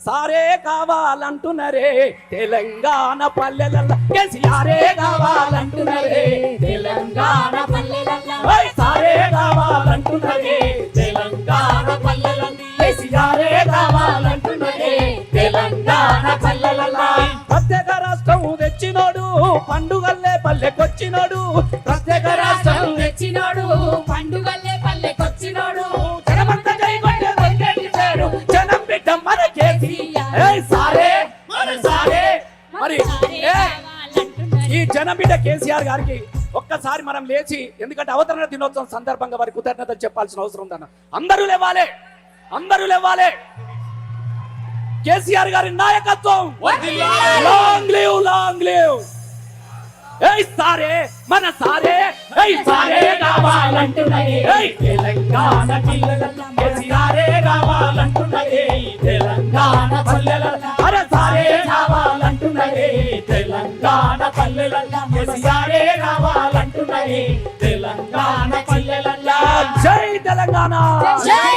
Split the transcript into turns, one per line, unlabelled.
సారే కావాలంటున్నరే తెలంగాణ పల్లెలల్ల కేసీఆరే కావాలంటున్నరే తెలంగాణ పల్లెలల్ల సారే కావాలంటున్నరే తెలంగాణ పల్లెలల్ల కేసీఆరే కావాలంటున్నరే తెలంగాణ పల్లెలల్ల ప్రత్యేక రాష్ట్రం తెచ్చినోడు పండుగల్లే పల్లెకొచ్చినోడు ప్రత్యేక రాష్ట్రం తెచ్చినోడు పండుగల్లే పల్లెకొచ్చినోడు జనమంతా జైగొట్టే దొరికేటిచాడు జనం బిడ్డ మన కేసీఆర్ సారే మన సారే మరి ఈ జనం బిడ్డ కేసీఆర్ గారికి ఒక్కసారి మనం లేచి, ఎందుకంటే అవతరణ దినోత్సవం సందర్భంగా వారి కృతజ్ఞతలు చెప్పాల్సిన అవసరం ఉందన్న. అందరూ లేవాలి, అందరూ లేవాలి. కేసీఆర్ గారి నాయకత్వం లాంగ్ లివ్, లాంగ్ లివ్. ఏయ్ సారే మన సారే, ఏయ్ సారే కావాలంటున్నది తెలంగాణ పిల్లలల్ల కేసీఆరే కావాలంటున్నది తెలంగాణ పల్లెలల్ల అరే సారే కావాలంటున్నది తెలంగాణ పల్లెలల్ల కేసీఆరే కావాలంటున్నది తెలంగాణ పల్లెలల్ల. జై తెలంగాణ, జై